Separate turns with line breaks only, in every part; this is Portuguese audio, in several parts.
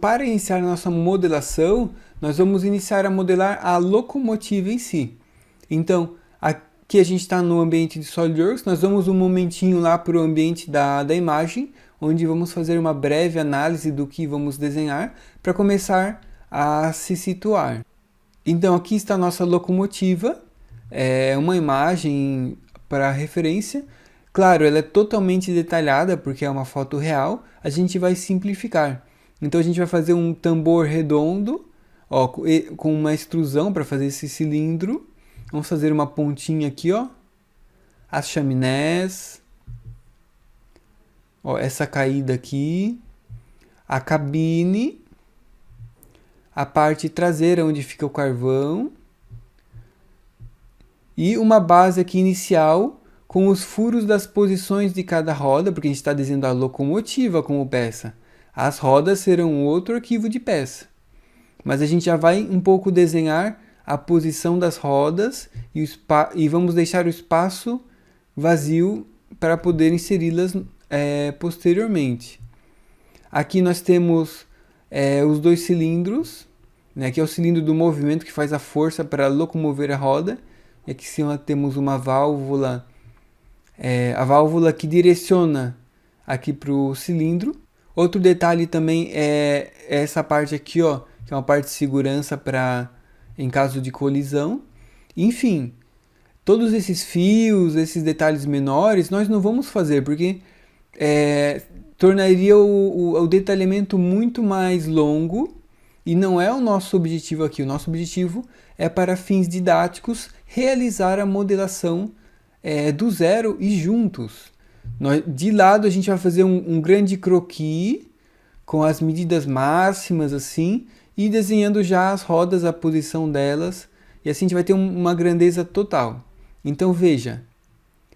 Para iniciar a nossa modelação, nós vamos iniciar a modelar a locomotiva em si. Então, aqui a gente está no ambiente de SolidWorks, nós vamos um momentinho lá para o ambiente da imagem, onde vamos fazer uma breve análise do que vamos desenhar, para começar a se situar. Então, aqui está a nossa locomotiva, é uma imagem para referência. Claro, ela é totalmente detalhada, porque é uma foto real, a gente vai simplificar. Então a gente vai fazer um tambor redondo, ó, com uma extrusão para fazer esse cilindro. Vamos fazer uma pontinha aqui, ó. As chaminés. Ó, essa caída aqui. A cabine. A parte traseira onde fica o carvão. E uma base aqui inicial com os furos das posições de cada roda, porque a gente está desenhando a locomotiva como peça. As rodas serão outro arquivo de peça. Mas a gente já vai um pouco desenhar a posição das rodas e vamos deixar o espaço vazio para poder inseri-las posteriormente. Aqui nós temos os dois cilindros, né? Aqui é o cilindro do movimento que faz a força para locomover a roda. E aqui em cima temos uma válvula, a válvula que direciona aqui para o cilindro. Outro detalhe também é essa parte aqui, ó, que é uma parte de segurança em caso de colisão. Enfim, todos esses fios, esses detalhes menores, nós não vamos fazer, porque tornaria o detalhamento muito mais longo e não é o nosso objetivo aqui. O nosso objetivo é, para fins didáticos, realizar a modelação do zero e juntos. De lado a gente vai fazer um grande croquis com as medidas máximas assim e desenhando já as rodas, a posição delas, e assim a gente vai ter uma grandeza total. Então veja,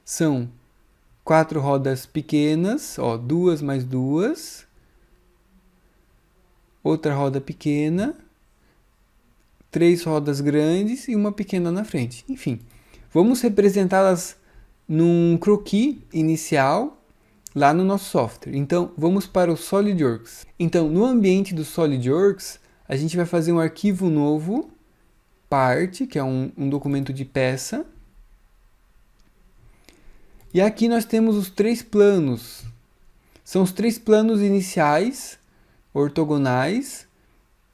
são 4 rodas pequenas, ó, 2 mais 2, outra roda pequena, 3 rodas grandes e uma pequena na frente. Enfim, vamos representá-las num croquis inicial lá no nosso software. Então vamos para o SolidWorks. Então no ambiente do SolidWorks a gente vai fazer um arquivo novo, parte, que é um documento de peça. E aqui nós temos os 3 planos. São os 3 planos iniciais, ortogonais.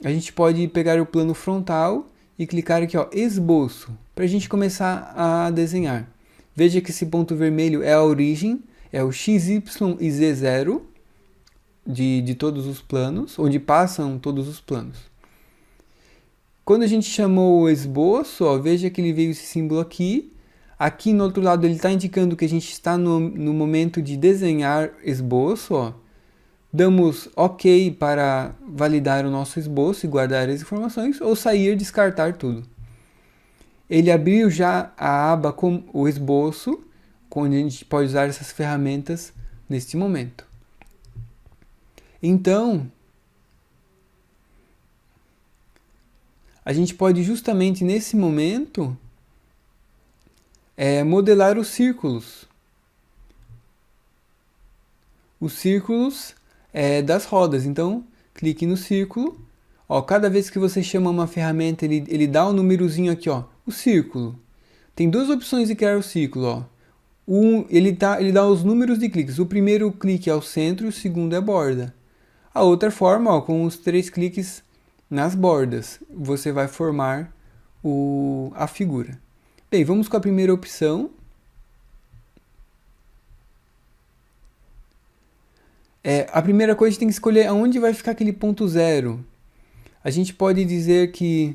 A gente pode pegar o plano frontal e clicar aqui, ó, esboço, para a gente começar a desenhar. Veja que esse ponto vermelho é a origem, é o x, y e z0 de todos os planos, onde passam todos os planos. Quando a gente chamou o esboço, ó, veja que ele veio esse símbolo aqui. Aqui no outro lado ele está indicando que a gente está no momento de desenhar esboço. Ó. Damos OK para validar o nosso esboço e guardar as informações, ou sair e descartar tudo. Ele abriu já a aba com o esboço, onde a gente pode usar essas ferramentas neste momento. Então, a gente pode justamente nesse momento modelar os círculos. Os círculos das rodas. Então, clique no círculo. Ó, cada vez que você chama uma ferramenta, ele dá um númerozinho aqui, ó, o círculo. Tem 2 opções de criar o círculo. Ó. Ele dá os números de cliques. O primeiro clique é o centro e o segundo é a borda. A outra forma, ó, com os 3 cliques nas bordas, você vai formar a figura. Bem, vamos com a primeira opção. A primeira coisa a gente tem que escolher aonde vai ficar aquele ponto zero. A gente pode dizer que...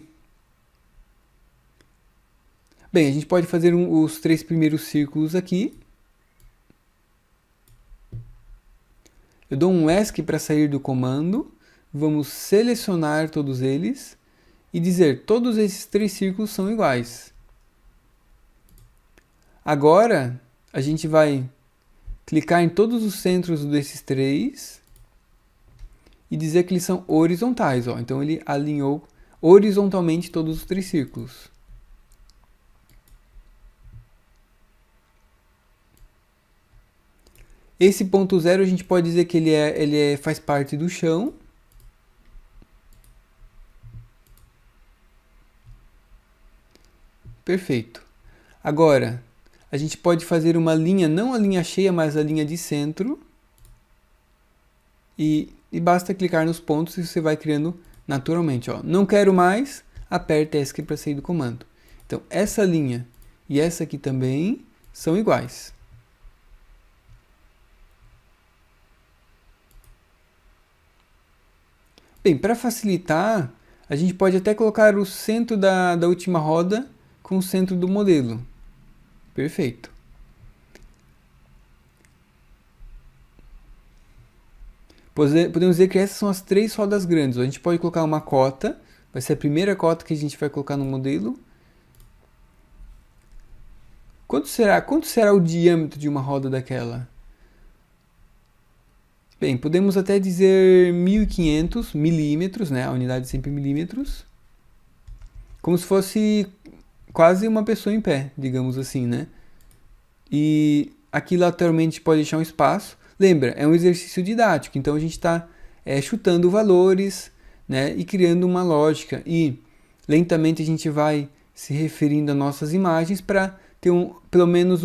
Bem, a gente pode fazer os 3 primeiros círculos aqui. Eu dou um ESC para sair do comando. Vamos selecionar todos eles e dizer todos esses 3 círculos são iguais. Agora, a gente vai clicar em todos os centros desses 3 e dizer que eles são horizontais. Ó. Então, ele alinhou horizontalmente todos os 3 círculos. Esse ponto zero a gente pode dizer que ele faz parte do chão. Perfeito. Agora, a gente pode fazer uma linha, não a linha cheia, mas a linha de centro. E basta clicar nos pontos e você vai criando naturalmente. Ó. Não quero mais, aperta ESC para sair do comando. Então, essa linha e essa aqui também são iguais. Bem, para facilitar, a gente pode até colocar o centro da última roda com o centro do modelo. Perfeito. Podemos dizer que essas são as 3 rodas grandes. A gente pode colocar uma cota, vai ser a primeira cota que a gente vai colocar no modelo. Quanto será o diâmetro de uma roda daquela? Bem, podemos até dizer 1500 milímetros, né? A unidade é sempre milímetros. Como se fosse quase uma pessoa em pé, digamos assim, né? E aqui lateralmente pode deixar um espaço. Lembra, é um exercício didático, então a gente está chutando valores, né? E criando uma lógica. E lentamente a gente vai se referindo a nossas imagens para ter pelo menos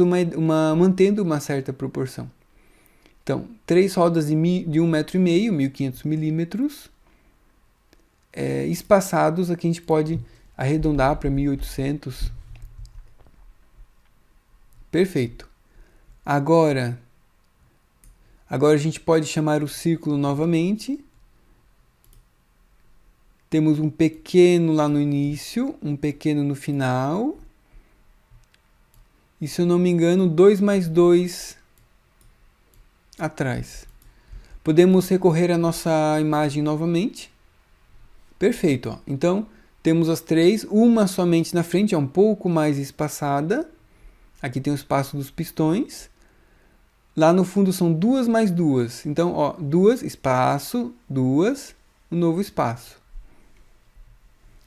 mantendo uma certa proporção. Então, 3 rodas de 1,5 m, 1500 milímetros, espaçados, aqui a gente pode arredondar para 1800. Perfeito. Agora a gente pode chamar o círculo novamente. Temos um pequeno lá no início, um pequeno no final. E se eu não me engano, 2 mais 2 atrás. Podemos recorrer à nossa imagem novamente. Perfeito. Ó. Então, temos as 3, uma somente na frente, é um pouco mais espaçada. Aqui tem o espaço dos pistões. Lá no fundo são 2 mais 2. Então, ó, 2, espaço, 2, um novo espaço.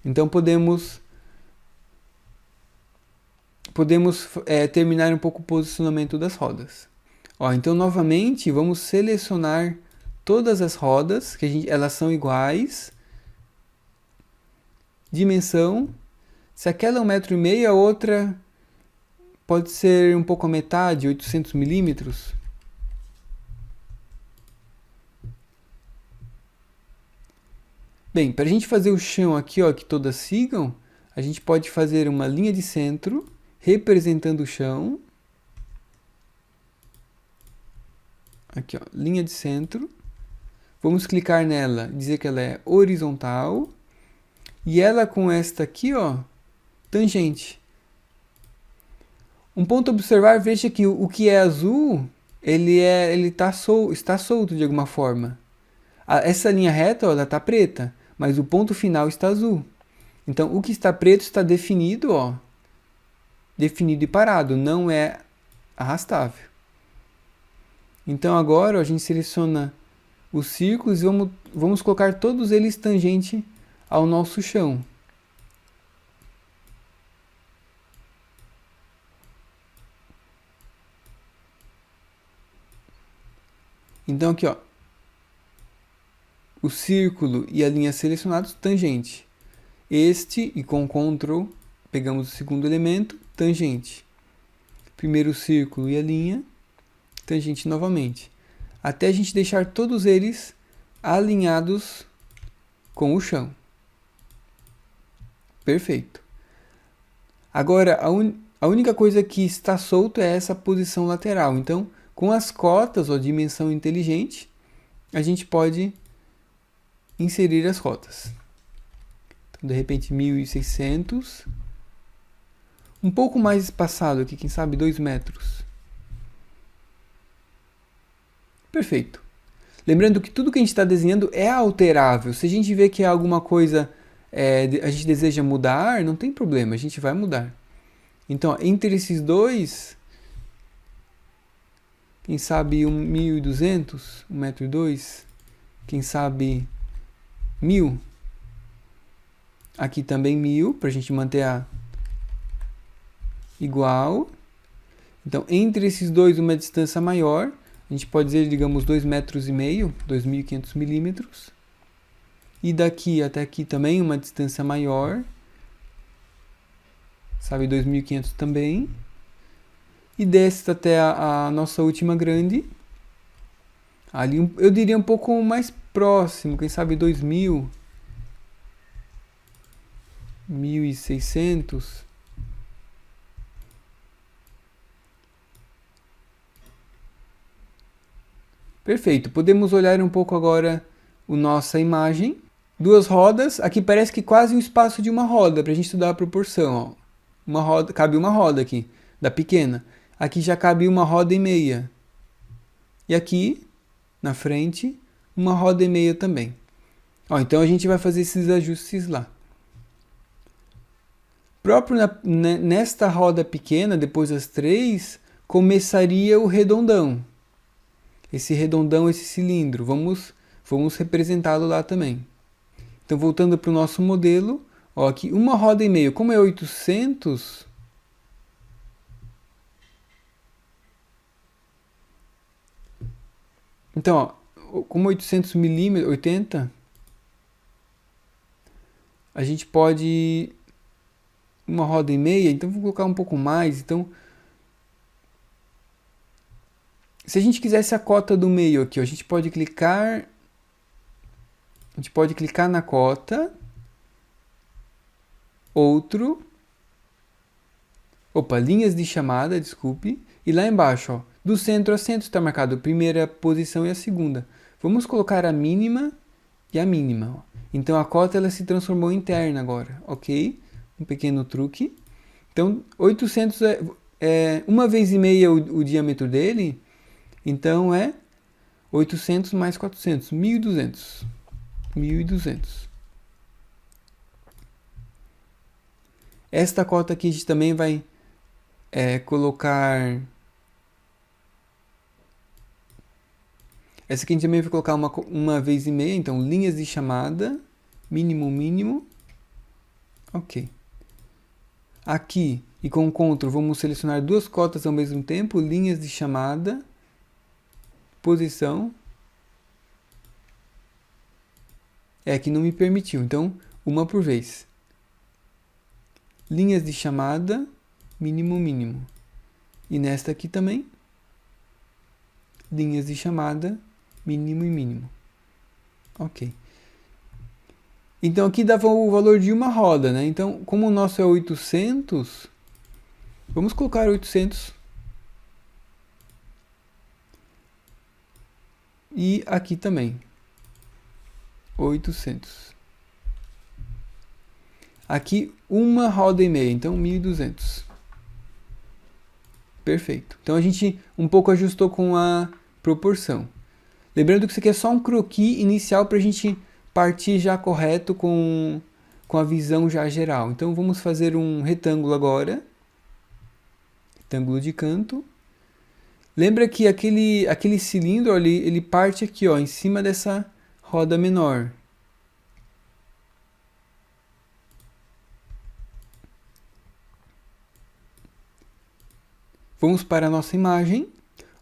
Então, podemos terminar um pouco o posicionamento das rodas. Ó, então, novamente, vamos selecionar todas as rodas, que elas são iguais. Dimensão. Se aquela é 1,5 m, a outra pode ser um pouco a metade, 800 milímetros. Bem, para a gente fazer o chão aqui, ó, que todas sigam, a gente pode fazer uma linha de centro, representando o chão. Aqui, ó, linha de centro. Vamos clicar nela, dizer que ela é horizontal. E ela com esta aqui, ó, tangente. Um ponto a observar, veja que o que é azul, está solto de alguma forma. Essa linha reta, ó, ela está preta, mas o ponto final está azul. Então, o que está preto está definido, ó, definido e parado, não é arrastável. Então agora ó, a gente seleciona os círculos e vamos colocar todos eles tangente ao nosso chão. Então aqui ó, o círculo e a linha selecionados, tangente. Este, e com Ctrl, pegamos o segundo elemento, tangente. Primeiro o círculo e a linha, tangente novamente. Até a gente deixar todos eles alinhados com o chão. Perfeito. Agora, a única coisa que está solto é essa posição lateral. Então, com as cotas, ou dimensão inteligente, a gente pode inserir as rotas. Então, de repente, 1600. Um pouco mais espaçado aqui, quem sabe 2 metros. Perfeito. Lembrando que tudo que a gente está desenhando é alterável. Se a gente vê que é alguma coisa a gente deseja mudar, não tem problema, a gente vai mudar. Então, ó, entre esses dois, quem sabe 1.200, 1,2 m, quem sabe 1.000. Aqui também 1.000, para a gente manter igual. Então, entre esses dois, uma distância maior. A gente pode dizer, digamos, 2,5 metros, 2.500 milímetros. E daqui até aqui também uma distância maior. sabe, 2.500 também. E desce até a nossa última grande. Ali, eu diria um pouco mais próximo, quem sabe 2.000, 1.600. Perfeito, podemos olhar um pouco agora a nossa imagem. Duas rodas, aqui parece que quase um espaço de uma roda, para a gente estudar a proporção. Ó. Uma roda, cabe uma roda aqui, da pequena. Aqui já cabe uma roda e meia. E aqui, na frente, uma roda e meia também. Ó, então a gente vai fazer esses ajustes lá. Próprio nesta roda pequena, depois das 3, começaria o redondão. Esse redondão, esse cilindro, vamos representá-lo lá também. Então, voltando para o nosso modelo, ó, aqui uma roda e meia, como é 800, então, ó, como 800 milímetros, 80, a gente pode uma roda e meia, então vou colocar um pouco mais, então se a gente quisesse a cota do meio aqui, ó, a gente pode clicar na cota, linhas de chamada, desculpe, e lá embaixo, ó, do centro a centro está marcado a primeira posição e a segunda. Vamos colocar a mínima e a mínima. Ó. Então a cota ela se transformou em interna agora, ok? Um pequeno truque. Então 800 é uma vez e meia o diâmetro dele, então é 800 mais 400, 1.200. 1.200. Esta cota aqui a gente também vai colocar... Essa aqui a gente também vai colocar uma vez e meia, então linhas de chamada, mínimo, mínimo. Ok. Aqui, e com o Ctrl, vamos selecionar duas cotas ao mesmo tempo, linhas de chamada, posição. Aqui não me permitiu, então uma por vez. Linhas de chamada, mínimo, mínimo. E nesta aqui também, linhas de chamada, mínimo e mínimo. Ok. Então aqui dava o valor de uma roda, né? Então, como o nosso é 800, vamos colocar 800. E aqui também, 800. Aqui, uma roda e meia, então 1.200. Perfeito. Então a gente um pouco ajustou com a proporção. Lembrando que isso aqui é só um croquis inicial para a gente partir já correto com a visão já geral. Então vamos fazer um retângulo agora. Retângulo de canto. Lembra que aquele cilindro ali, ele parte aqui, ó, em cima dessa roda menor. Vamos para a nossa imagem.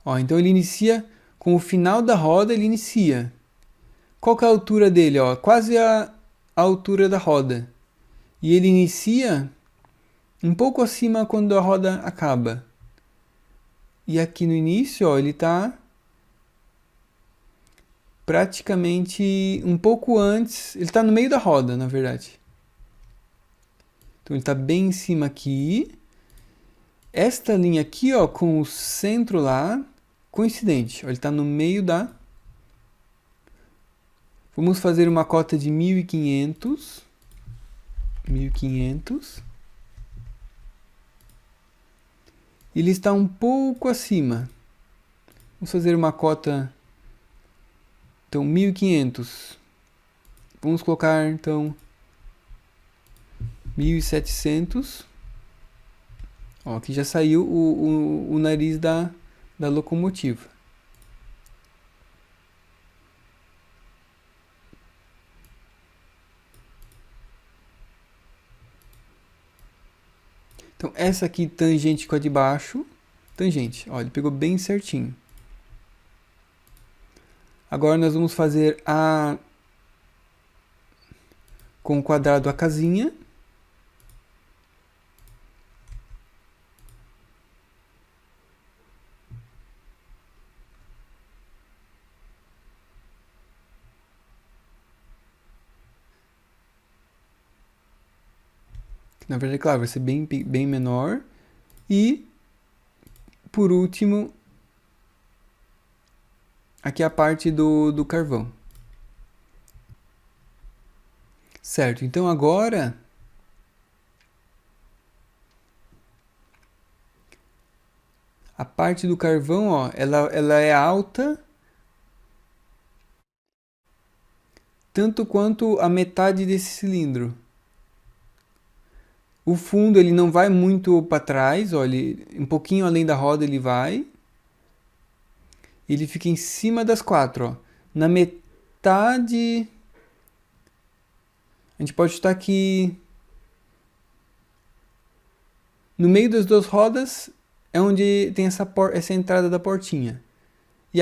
Ó, então ele inicia com o final da roda, ele inicia. Qual que é a altura dele? Ó? Quase a altura da roda. E ele inicia um pouco acima quando a roda acaba. E aqui no início, ó, ele está praticamente um pouco antes. Ele está no meio da roda, na verdade. Então ele está bem em cima aqui. Esta linha aqui, ó, com o centro lá, coincidente. Ó, ele está no meio da... Vamos fazer uma cota de 1.500. 1.500. Ele está um pouco acima. Vamos fazer uma cota... Então, 1.500. Vamos colocar, então, 1.700. Ó, aqui já saiu o nariz da locomotiva. Então, essa aqui, tangente com a de baixo. Tangente, ó, ele pegou bem certinho. Agora nós vamos fazer com o quadrado a casinha. Na verdade, claro, vai ser bem menor. E, por último, aqui a parte do carvão. Certo, então agora a parte do carvão, ó, ela é alta tanto quanto a metade desse cilindro. O fundo ele não vai muito para trás, ó, um pouquinho além da roda ele vai. Ele fica em cima das quatro, ó. Na metade, a gente pode chutar aqui no meio das duas rodas é onde tem essa entrada da portinha. E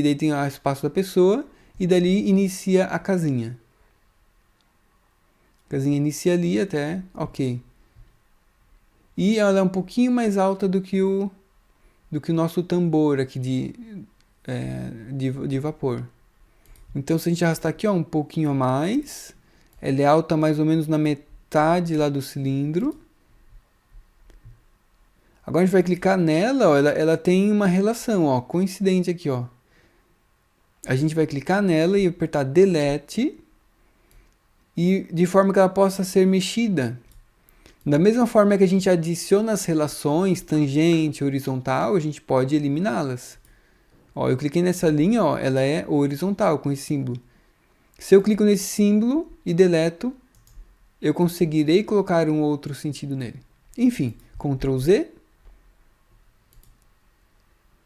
daí tem o espaço da pessoa e dali inicia a casinha. A casinha inicia ali até, ok. E ela é um pouquinho mais alta do que o nosso tambor aqui de vapor. Então se a gente arrastar aqui, ó, um pouquinho a mais, ela é alta mais ou menos na metade lá do cilindro. Agora a gente vai clicar nela, ó, ela tem uma relação, ó, coincidente aqui, ó. A gente vai clicar nela e apertar Delete, e de forma que ela possa ser mexida. Da mesma forma que a gente adiciona as relações, tangente, horizontal, a gente pode eliminá-las. Ó, eu cliquei nessa linha, ó, ela é horizontal com esse símbolo. Se eu clico nesse símbolo e deleto, eu conseguirei colocar um outro sentido nele. Enfim, Ctrl Z.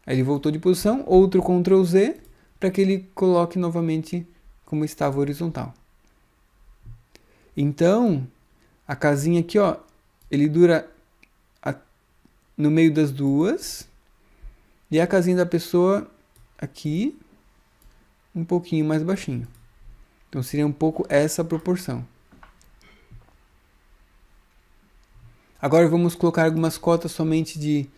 Aí ele voltou de posição, outro Ctrl Z, para que ele coloque novamente como estava horizontal. Então, a casinha aqui, ó, ele dura no meio das duas, e a casinha da pessoa aqui, um pouquinho mais baixinho. Então seria um pouco essa proporção. Agora vamos colocar algumas cotas somente de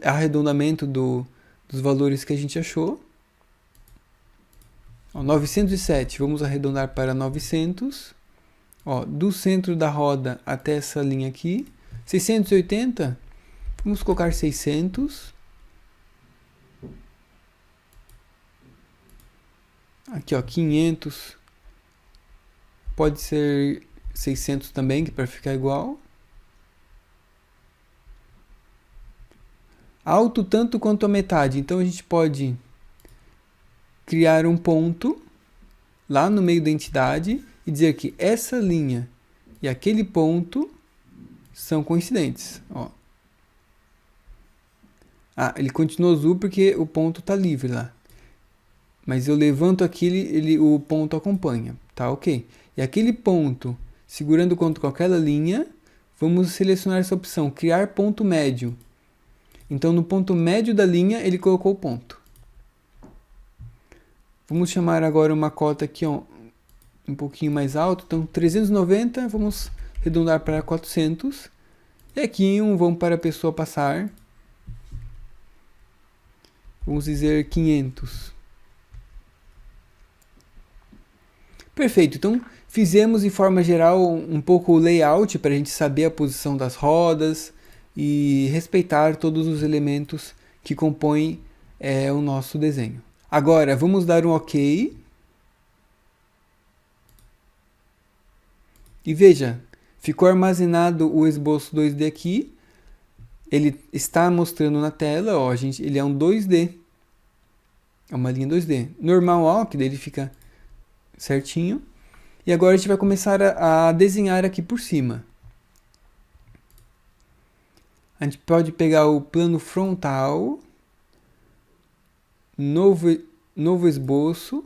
arredondamento dos valores que a gente achou. Ó, 907, vamos arredondar para 900. Ó, do centro da roda até essa linha aqui. 680, vamos colocar 600. Aqui, ó, 500. Pode ser 600 também, que para ficar igual. Alto tanto quanto a metade. Então a gente pode criar um ponto lá no meio da entidade e dizer que essa linha e aquele ponto são coincidentes. Ó. Ah, ele continua azul porque o ponto está livre lá. Mas eu levanto aqui, o ponto acompanha. Tá ok. E aquele ponto, segurando contra com aquela linha, vamos selecionar essa opção, criar ponto médio. Então no ponto médio da linha ele colocou o ponto. Vamos chamar agora uma cota aqui, ó, um pouquinho mais alto. Então 390, vamos arredondar para 400. E aqui um vão para a pessoa passar. Vamos dizer 500. Perfeito, então fizemos de forma geral um pouco o layout para a gente saber a posição das rodas e respeitar todos os elementos que compõem o nosso desenho. Agora vamos dar um OK. E veja, ficou armazenado o esboço 2D aqui. Ele está mostrando na tela, ó, ele é um 2D. É uma linha 2D. Normal, ó, que daí ele fica certinho. E agora a gente vai começar a desenhar aqui por cima. A gente pode pegar o plano frontal, novo esboço.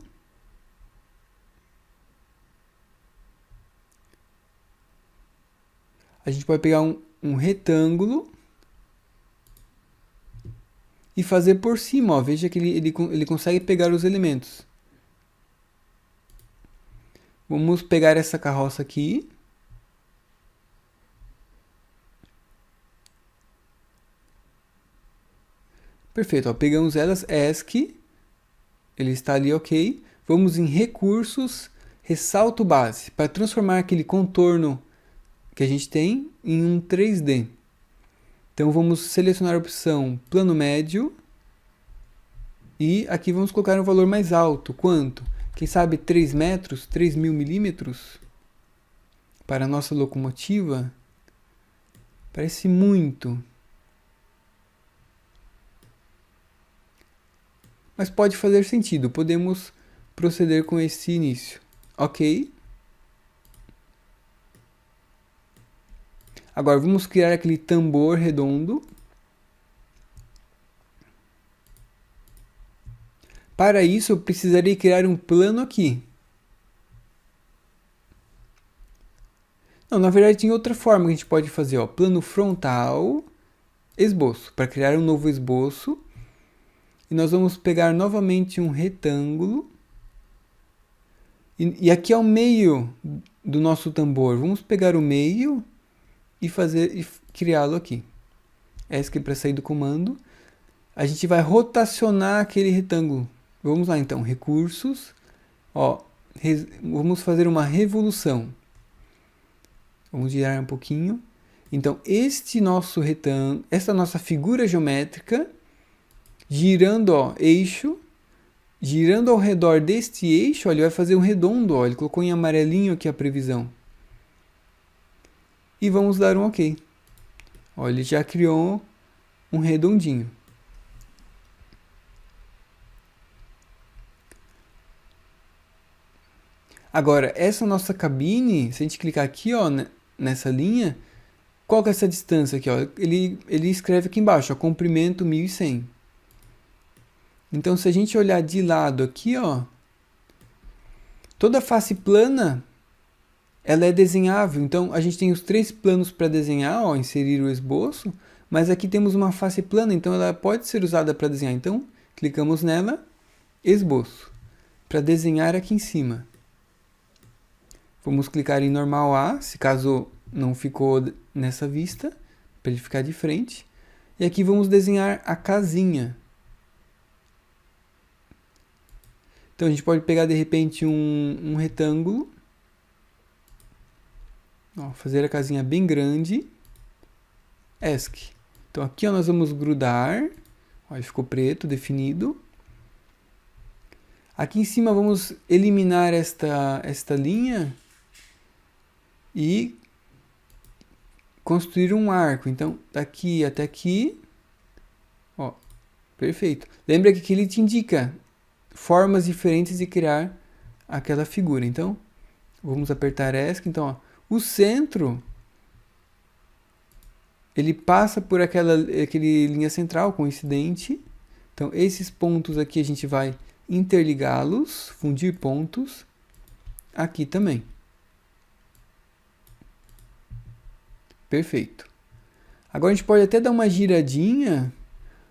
A gente pode pegar um retângulo e fazer por cima, ó. Veja que ele consegue pegar os elementos. Vamos pegar essa carroça aqui. Perfeito, ó, pegamos elas, ESC, ele está ali, ok. Vamos em recursos, ressalto base, para transformar aquele contorno que a gente tem em um 3D. Então vamos selecionar a opção plano médio e aqui vamos colocar um valor mais alto. Quanto? Quem sabe 3 metros, 3.000 milímetros para a nossa locomotiva? Parece muito. Mas pode fazer sentido, podemos proceder com esse início. Ok. Agora vamos criar aquele tambor redondo. Para isso eu precisaria criar um plano aqui. Não, na verdade tem outra forma que a gente pode fazer, ó, plano frontal, esboço. Para criar um novo esboço, e nós vamos pegar novamente um retângulo. E aqui é o meio do nosso tambor. Vamos pegar o meio e criá-lo aqui. ESC para sair do comando. A gente vai rotacionar aquele retângulo. Vamos lá então, recursos. Ó, vamos fazer uma revolução. Vamos girar um pouquinho. Então, este nosso retângulo, essa nossa figura geométrica, girando, ó, eixo, girando ao redor deste eixo, ó, ele vai fazer um redondo, ó, ele colocou em amarelinho aqui a previsão. E vamos dar um OK. Ó, ele já criou um redondinho. Agora, essa nossa cabine, se a gente clicar aqui, ó, nessa linha, qual que é essa distância aqui, ó? Ele escreve aqui embaixo, ó, comprimento 1100. Então, se a gente olhar de lado aqui, ó, toda face plana, ela é desenhável. Então, a gente tem os 3 planos para desenhar, ó, inserir o esboço, mas aqui temos uma face plana, então ela pode ser usada para desenhar. Então, clicamos nela, esboço, para desenhar aqui em cima. Vamos clicar em normal A, se caso não ficou nessa vista, para ele ficar de frente. E aqui vamos desenhar a casinha. Então a gente pode pegar de repente um retângulo. Ó, fazer a casinha bem grande. ESC. Então aqui ó, nós vamos grudar. Ó, ficou preto, definido. Aqui em cima vamos eliminar esta linha e construir um arco. Então, daqui até aqui, ó, perfeito. Lembra que aqui ele te indica formas diferentes de criar aquela figura. Então, vamos apertar ESC. Então, ó, o centro, ele passa por aquele linha central coincidente. Então, esses pontos aqui a gente vai interligá-los, fundir pontos, aqui também. Perfeito. Agora a gente pode até dar uma giradinha.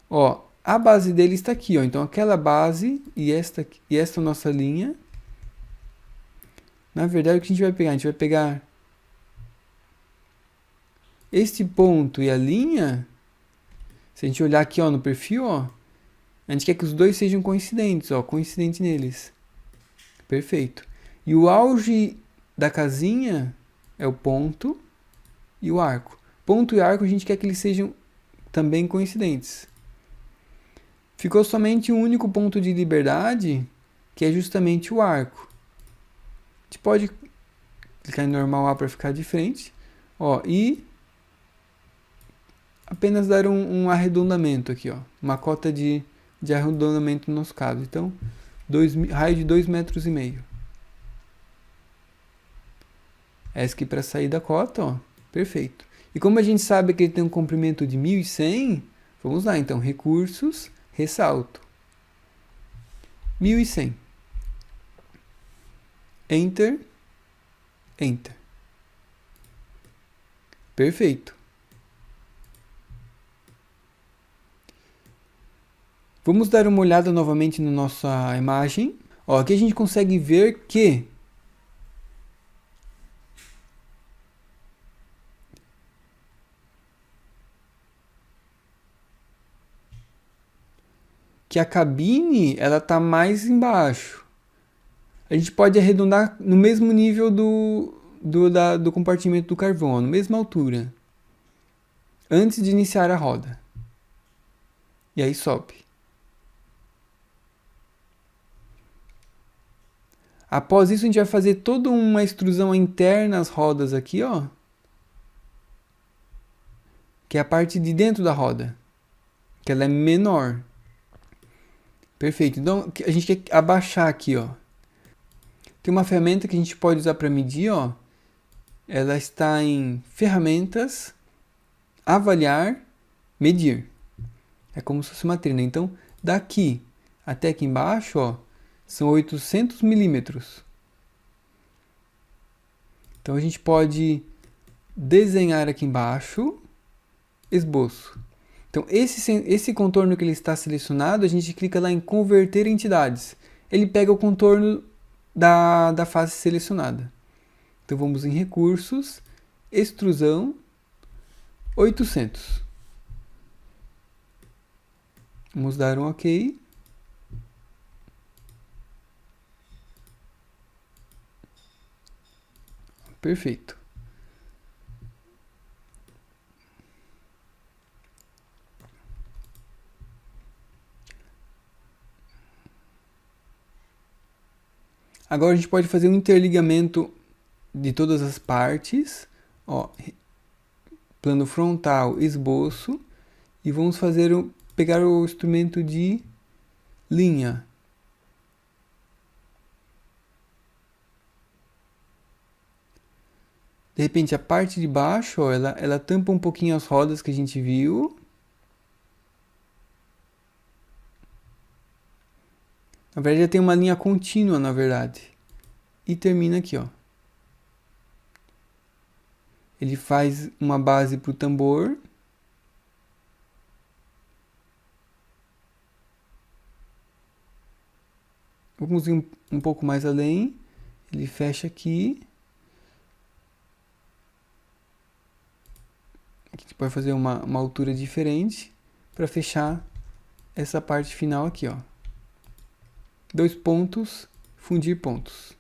Ó, a base dele está aqui, ó. Então aquela base e esta nossa linha. Na verdade, o que a gente vai pegar? A gente vai pegar este ponto e a linha. Se a gente olhar aqui, ó, no perfil, ó, a gente quer que os dois sejam coincidentes, ó, coincidente neles. Perfeito. E o auge da casinha é o ponto e o arco. Ponto e arco a gente quer que eles sejam também coincidentes. Ficou somente um único ponto de liberdade, que é justamente o arco. A gente pode clicar em normal A para ficar de frente, ó, e apenas dar um arredondamento aqui, ó, uma cota de arredondamento no nosso caso. Então, raio de 2,5 metros. ESC para sair da cota, ó, perfeito. E como a gente sabe que ele tem um comprimento de 1100, vamos lá então, recursos, ressalto. 1100. Enter. Enter. Perfeito. Vamos dar uma olhada novamente na nossa imagem. Ó, aqui a gente consegue ver que a cabine ela está mais embaixo. A gente pode arredondar no mesmo nível do compartimento do carvão, ó, na mesma altura, antes de iniciar a roda. E aí sobe. Após isso, a gente vai fazer toda uma extrusão interna às rodas aqui, ó, que é a parte de dentro da roda, que ela é menor. Perfeito. Então, a gente quer abaixar aqui, ó. Tem uma ferramenta que a gente pode usar para medir, ó. Ela está em ferramentas, avaliar, medir. É como se fosse uma trina. Então, daqui até aqui embaixo, ó, são 800 milímetros. Então, a gente pode desenhar aqui embaixo, esboço. Então, esse contorno que ele está selecionado, a gente clica lá em converter entidades. Ele pega o contorno da face selecionada. Então, vamos em recursos, extrusão, 800. Vamos dar um OK. Perfeito. Agora a gente pode fazer um interligamento de todas as partes. Ó, plano frontal, esboço. E vamos fazer pegar o instrumento de linha. De repente a parte de baixo, ó, ela tampa um pouquinho as rodas que a gente viu. Na verdade já tem uma linha contínua, na verdade. E termina aqui, ó. Ele faz uma base para o tambor. Vamos ir um pouco mais além. Ele fecha aqui. Aqui a gente pode fazer uma altura diferente para fechar essa parte final aqui, ó. 2 pontos, fundir pontos.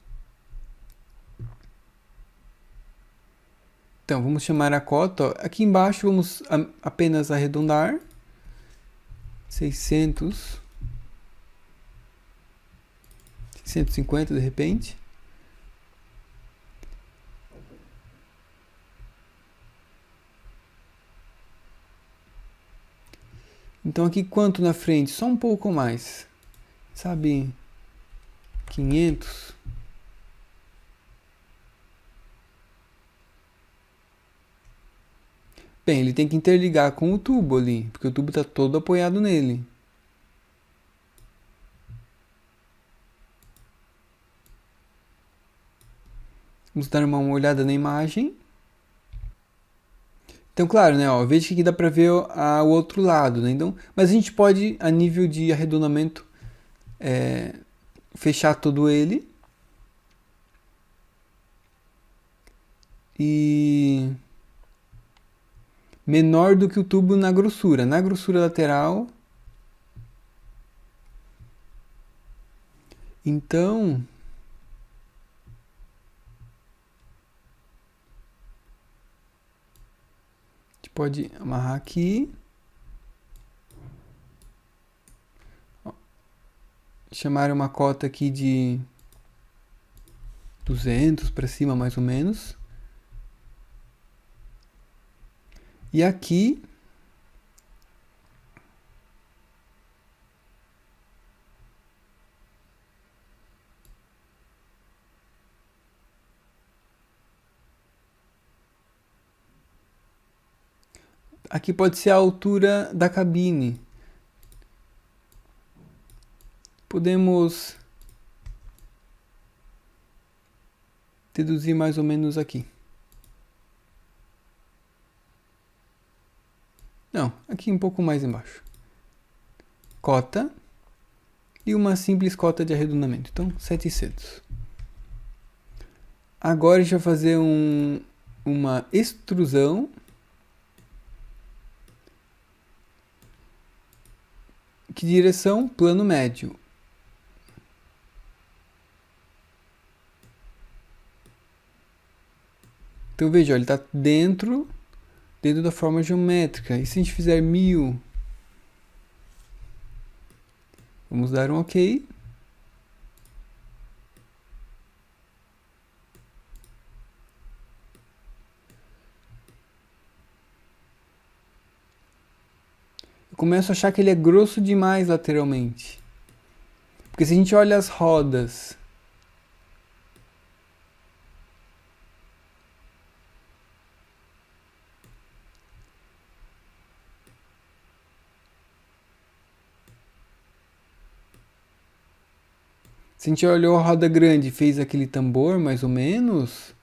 Então, vamos chamar a cota. Ó. Aqui embaixo vamos apenas arredondar. 600. 650 de repente. Então aqui quanto na frente? Só um pouco mais. Sabe? 500. Bem, ele tem que interligar com o tubo ali, porque o tubo está todo apoiado nele. Vamos dar uma olhada na imagem. Então, claro, né, ó, veja que aqui dá para ver o outro lado, né? Então, mas a gente pode, a nível de arredondamento, fechar todo ele. E menor do que o tubo na grossura. Na grossura lateral. Então, a gente pode amarrar aqui. Ó, chamar uma cota aqui de 200 para cima, mais ou menos. E aqui pode ser a altura da cabine. Podemos deduzir mais ou menos aqui. Não, aqui um pouco mais embaixo. Cota e uma simples cota de arredondamento. Então, 700. Agora a gente vai fazer uma extrusão. Que direção? Plano médio. Então veja, ó, ele está dentro da forma geométrica. E se a gente fizer 1000? Vamos dar um OK. Eu começo a achar que ele é grosso demais lateralmente. Porque se a gente olha as rodas, se a gente olhou a roda grande e fez aquele tambor, mais ou menos,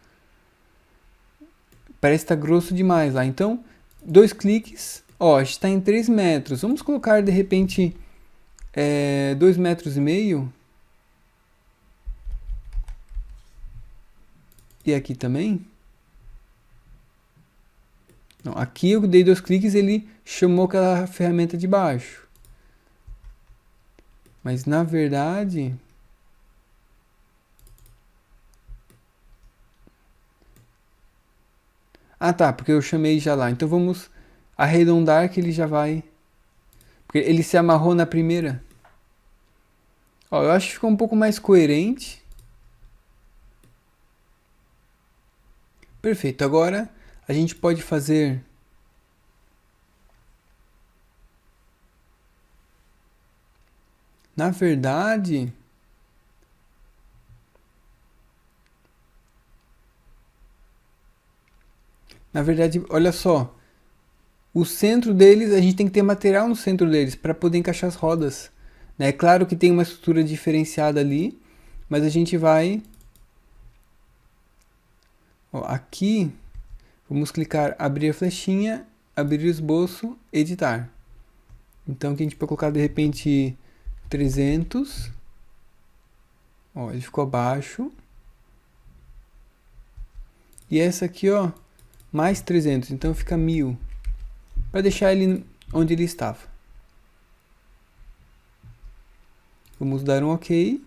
parece estar grosso demais lá. Então, 2 cliques, ó, a gente está em 3 metros. Vamos colocar, de repente, 2,5 metros. E aqui também. Não, aqui eu dei 2 cliques e ele chamou aquela ferramenta de baixo. Mas, na verdade... Ah, tá, porque eu chamei já lá. Então vamos arredondar que ele já vai... Porque ele se amarrou na primeira. Ó, eu acho que ficou um pouco mais coerente. Perfeito. Agora a gente pode fazer... Na verdade... olha só. O centro deles, a gente tem que ter material no centro deles para poder encaixar as rodas. É claro que tem uma estrutura diferenciada ali, mas a gente vai... Ó, aqui, vamos clicar abrir a flechinha, abrir o esboço, editar. Então aqui a gente pode colocar de repente 300. Ó, ele ficou abaixo. E essa aqui, ó, mais 300, então fica 1000. Para deixar ele onde ele estava. Vamos dar um OK.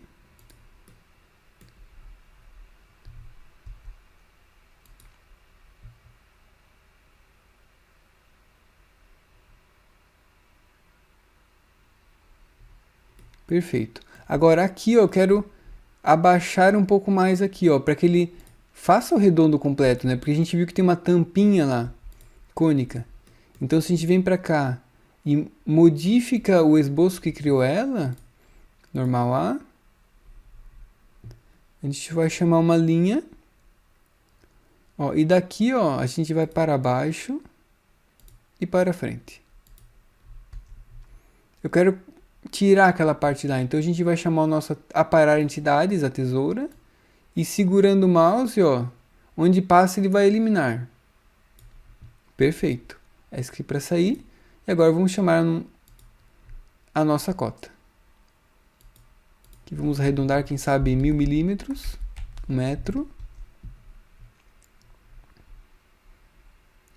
Perfeito. Agora aqui, ó, eu quero abaixar um pouco mais aqui, ó, para que ele faça o redondo completo, né? Porque a gente viu que tem uma tampinha lá, cônica. Então se a gente vem para cá e modifica o esboço que criou ela, normal A, a gente vai chamar uma linha, ó, e daqui, ó, a gente vai para baixo e para frente. Eu quero tirar aquela parte lá, então a gente vai chamar o nosso aparar entidades, a tesoura, e segurando o mouse, ó, onde passa ele vai eliminar. Perfeito. Essa aqui para sair. E agora vamos chamar a nossa cota. Aqui vamos arredondar, quem sabe, 1000 milímetros, 1 metro.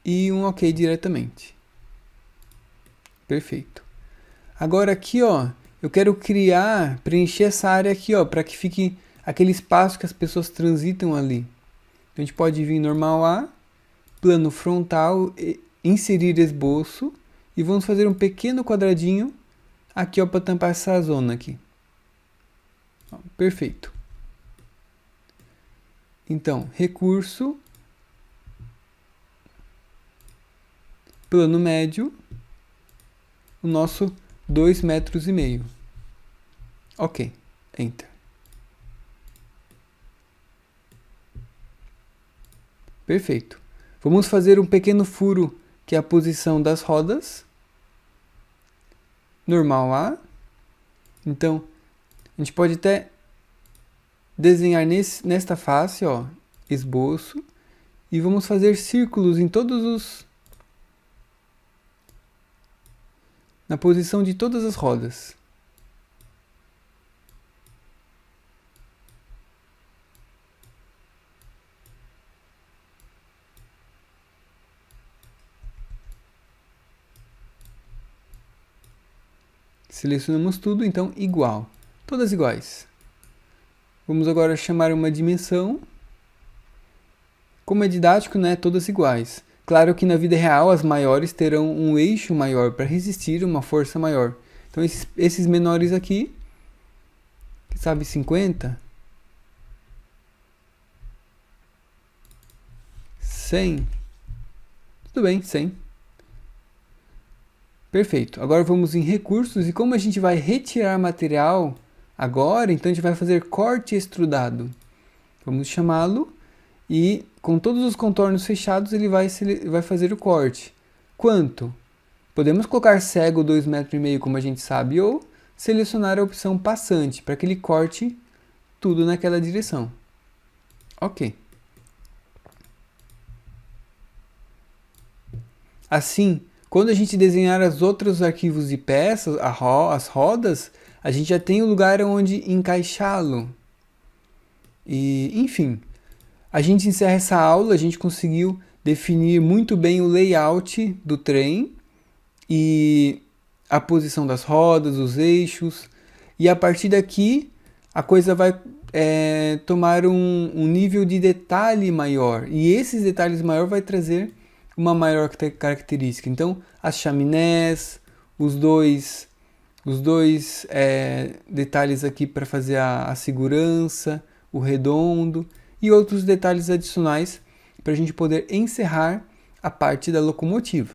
E um OK diretamente. Perfeito. Agora aqui, ó, eu quero preencher essa área aqui, ó, para que fique aquele espaço que as pessoas transitam ali. Então a gente pode vir normal A, plano frontal, inserir esboço e vamos fazer um pequeno quadradinho aqui, ó, para tampar essa zona aqui. Ó, perfeito. Então, recurso, plano médio, o nosso 2,5 metros. OK, Enter. Perfeito. Vamos fazer um pequeno furo, que é a posição das rodas. Normal A. Então, a gente pode até desenhar nesta face, ó, esboço. E vamos fazer círculos em na posição de todas as rodas. Selecionamos tudo, então igual. Todas iguais. Vamos agora chamar uma dimensão. Como é didático, né, todas iguais. Claro que na vida real as maiores terão um eixo maior para resistir uma força maior. Então esses menores aqui, sabe, 50, 100, tudo bem, 100. Perfeito. Agora vamos em recursos e como a gente vai retirar material agora, então a gente vai fazer corte extrudado. Vamos chamá-lo e com todos os contornos fechados ele vai fazer o corte. Quanto? Podemos colocar cego 2,5 metros como a gente sabe ou selecionar a opção passante para que ele corte tudo naquela direção. Ok. Assim, quando a gente desenhar os outros arquivos de peças, as rodas, a gente já tem o lugar onde encaixá-lo. E, enfim, a gente encerra essa aula, a gente conseguiu definir muito bem o layout do trem e a posição das rodas, os eixos. E a partir daqui, a coisa vai tomar um nível de detalhe maior. E esses detalhes maiores vai trazer uma maior característica. Então, as chaminés, os dois detalhes aqui para fazer a segurança, o redondo e outros detalhes adicionais para a gente poder encerrar a parte da locomotiva.